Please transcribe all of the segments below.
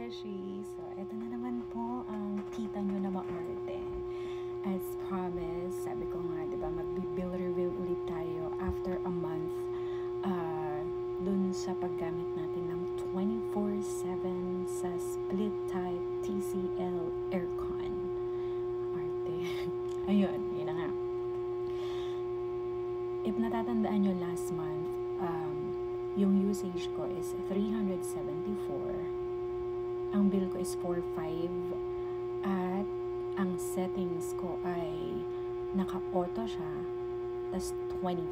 Beshi! So, ito na naman po ang tita nyo na maarte. As promised, sabi ko nga, diba, mag-bill review ulit tayo after a month dun sa paggamit natin ng 24/7 sa split type TCL aircon. Arte. Ayun, yun na nga. If natatandaan nyo last month, yung usage ko is 374. Ang bill ko is 45. At ang settings ko ay naka-auto siya. Tas 25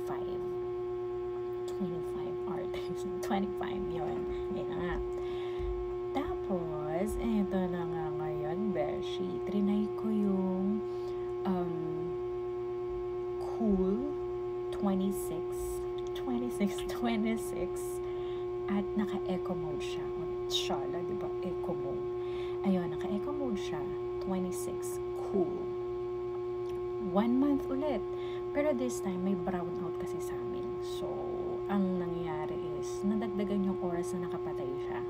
artists. 25 yun. Yan na nga. Tapos, eto na nga ngayon, Beshi. Trinay ko yung Cool 26 at naka-eco mode siya. Shala, diba? Eco mode. Ayun, naka-eco mode siya. 26. Cool. 1 month ulit. Pero this time, may brownout kasi sa amin. So, ang nangyayari is, nadagdagan yung oras na nakapatay siya.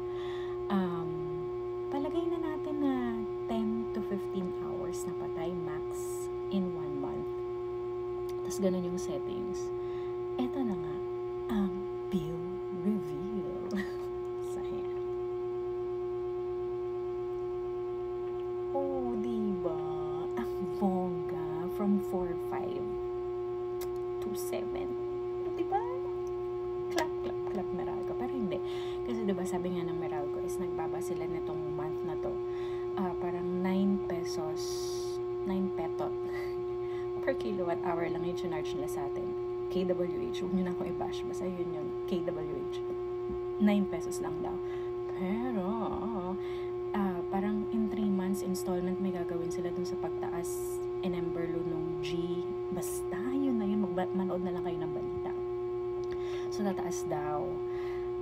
Palagay na natin na 10 to 15 hours na patay max in 1 month. Tapos, ganun yung settings. Eto na nga, ang bill reveal. Saya. Oh, diba? Ang bongga from 4.5 to 7. Diba? Clap, clap, clap, Meralco. Pero hindi. Kasi diba sabi nga ng Meralco is nagbaba sila nitong month na to. Parang 9 pesos, 9 petot per kilowatt hour lang yung charge nila sa atin. KWH. Huwag nyo na akong i-bash. Basta yun yun. KWH. 9 pesos lang daw. Pero, parang in 3 months installment may gagawin sila dun sa pagtaas in Emberlo nung G. Basta yun na yun. Manood na lang kayo ng balita. So, tataas daw.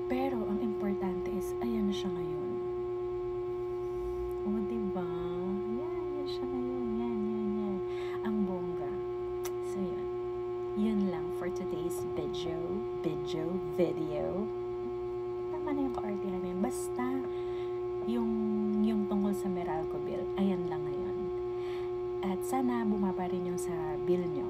Pero, ang importante is, ayan na siya ngayon. O, diba? Yan siya ngayon. Yan. Ang bongga. So, yan. Yun lang for today's video. Tama na yung kaartihan na yun. Basta, yung tungkol sa Meralco bill, ayan lang ngayon. At sana bumaba rin yung sa bill nyo.